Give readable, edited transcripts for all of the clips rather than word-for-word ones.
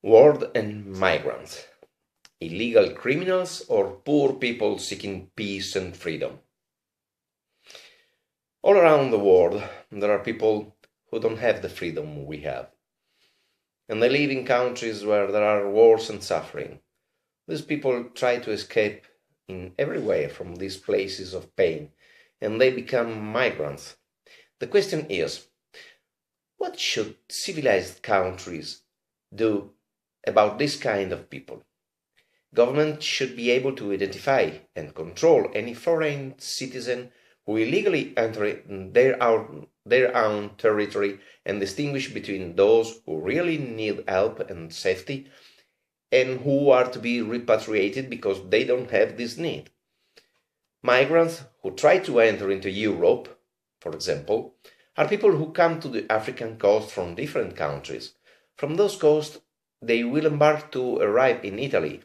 War and migrants, illegal criminals or poor people seeking peace and freedom. All around the world, there are people who don't have the freedom we have. And they live in countries where there are wars and suffering. These people try to escape in every way from these places of pain, and they become migrants. The question is, what should civilized countries do about this kind of people? Government should be able to identify and control any foreign citizen who illegally enter their own territory and distinguish between those who really need help and safety and who are to be repatriated because they don't have this need. Migrants who try to enter into Europe, for example, are people who come to the African coast from different countries. From those coasts, they will embark to arrive in Italy.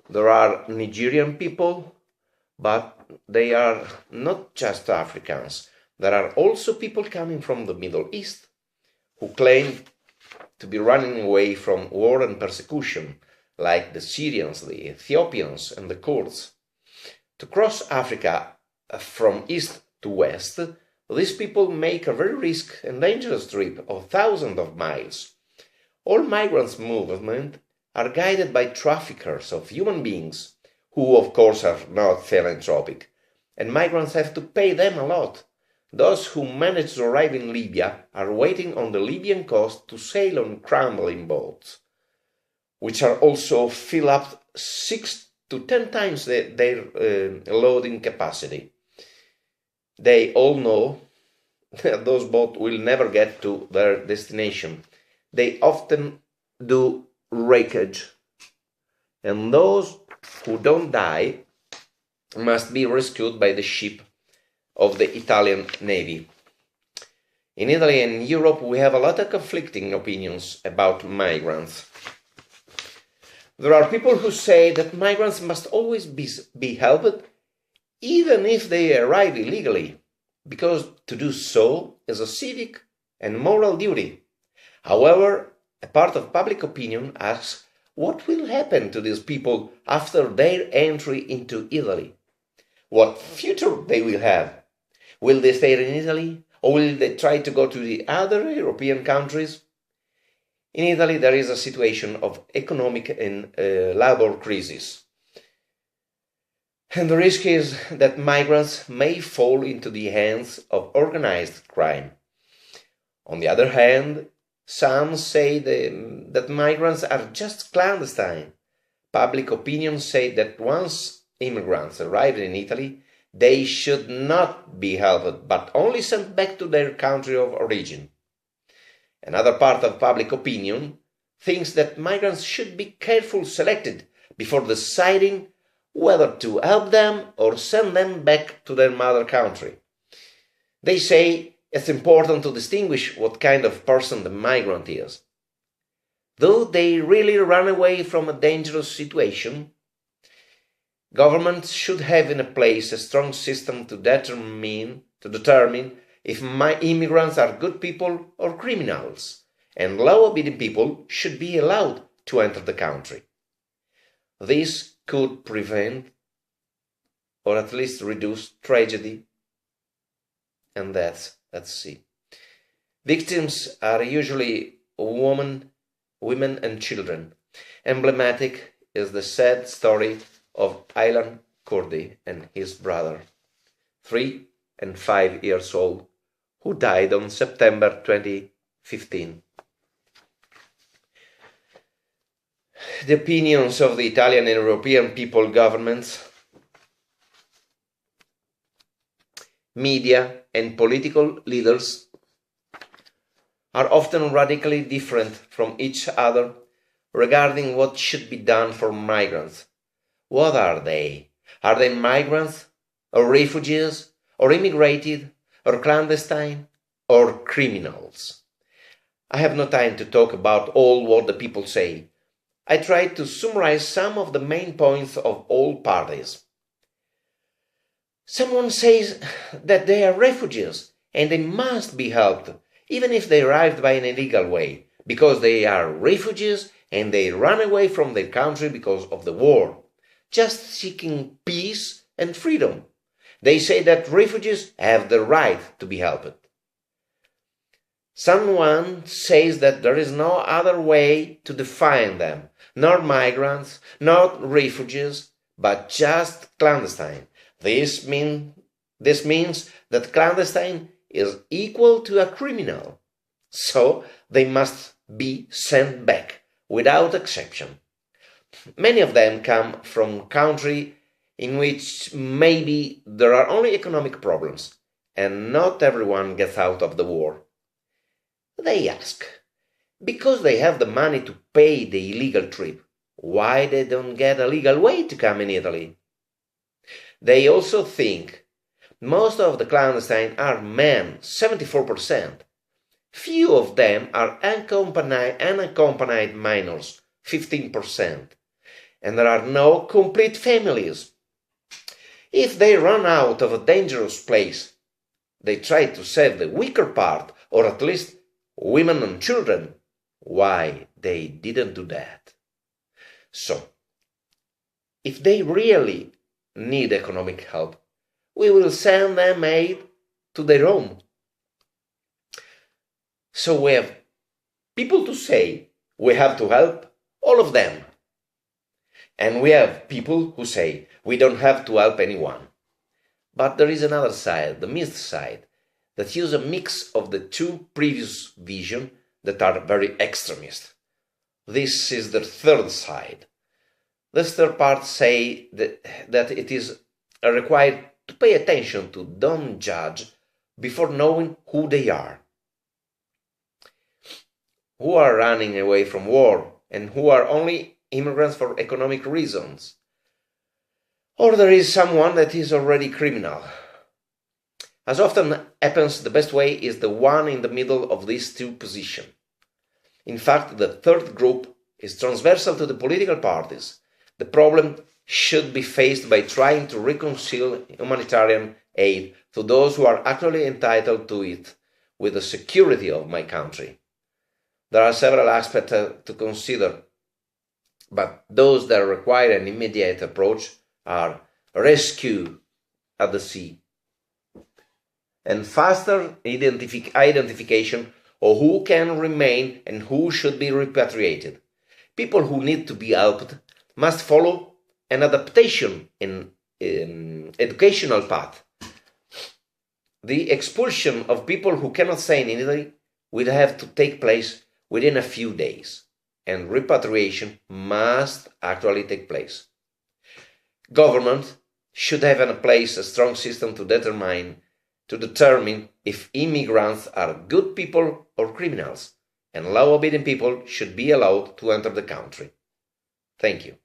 There are Nigerian people, but they are not just Africans. There are also people coming from the Middle East who claim to be running away from war and persecution, like the Syrians, the Ethiopians, and the Kurds. To cross Africa from east to west, these people make a very risky and dangerous trip of thousands of miles. All migrants' movements are guided by traffickers of human beings, who of course are not philanthropic, and migrants have to pay them a lot. Those who manage to arrive in Libya are waiting on the Libyan coast to sail on crumbling boats, which are also filled up 6 to 10 times their loading capacity. They all know that those boats will never get to their destination. They often do wreckage, and those who don't die must be rescued by the ship of the Italian Navy. In Italy and Europe, we have a lot of conflicting opinions about migrants. There are people who say that migrants must always be helped, even if they arrive illegally, because to do so is a civic and moral duty. However, a part of public opinion asks what will happen to these people after their entry into Italy. What future they will have? Will they stay in Italy, or will they try to go to the other European countries? In Italy, there is a situation of economic and labor crisis. And the risk is that migrants may fall into the hands of organized crime. On the other hand, some say that migrants are just clandestine. Public opinion say that once immigrants arrive in Italy, they should not be helped, but only sent back to their country of origin. Another part of public opinion thinks that migrants should be carefully selected before deciding whether to help them or send them back to their mother country. They say it's important to distinguish what kind of person the migrant is. Though they really run away from a dangerous situation, governments should have in place a strong system to determine if immigrants are good people or criminals, and law-abiding people should be allowed to enter the country. This could prevent or at least reduce tragedy and deaths at sea. Victims are usually women and children. Emblematic is the sad story of Aylan Kurdi and his brother, 3 and 5 years old, who died on September 2015. The opinions of the Italian and European people governments, media and political leaders are often radically different from each other regarding what should be done for migrants. What are they? Are they migrants, or refugees, or immigrated, or clandestine, or criminals? I have no time to talk about all what the people say. I tried to summarize some of the main points of all parties. Someone says that they are refugees and they must be helped, even if they arrived by an illegal way, because they are refugees and they run away from their country because of the war, just seeking peace and freedom. They say that refugees have the right to be helped. Someone says that there is no other way to define them, not migrants, not refugees, but just clandestine. This means that clandestine is equal to a criminal, so they must be sent back without exception. Many of them come from countries in which maybe there are only economic problems, and not everyone gets out of the war. They ask, because they have the money to pay the illegal trip, why they don't get a legal way to come in Italy? They also think most of the clandestine are men, 74%. Few of them are unaccompanied minors, 15%. And there are no complete families. If they run out of a dangerous place, they try to save the weaker part, or at least women and children. Why they didn't do that? So, if they really need economic help, we will send them aid to their home. So we have people to say we have to help all of them. And we have people who say we don't have to help anyone. But there is another side, the mixed side, that use a mix of the two previous visions that are very extremist. This is the third side. This third part say that it is required to pay attention to, don't judge before knowing who they are. Who are running away from war and who are only immigrants for economic reasons. Or there is someone that is already criminal. As often happens, the best way is the one in the middle of these two positions. In fact, the third group is transversal to the political parties. The problem should be faced by trying to reconcile humanitarian aid to those who are actually entitled to it with the security of my country. There are several aspects to consider, but those that require an immediate approach are rescue at the sea and faster identification of who can remain and who should be repatriated. People who need to be helped must follow an adaptation in educational path. The expulsion of people who cannot stay in Italy will have to take place within a few days, and repatriation must actually take place. Government should have in place a strong system to determine if immigrants are good people or criminals, and law-abiding people should be allowed to enter the country. Thank you.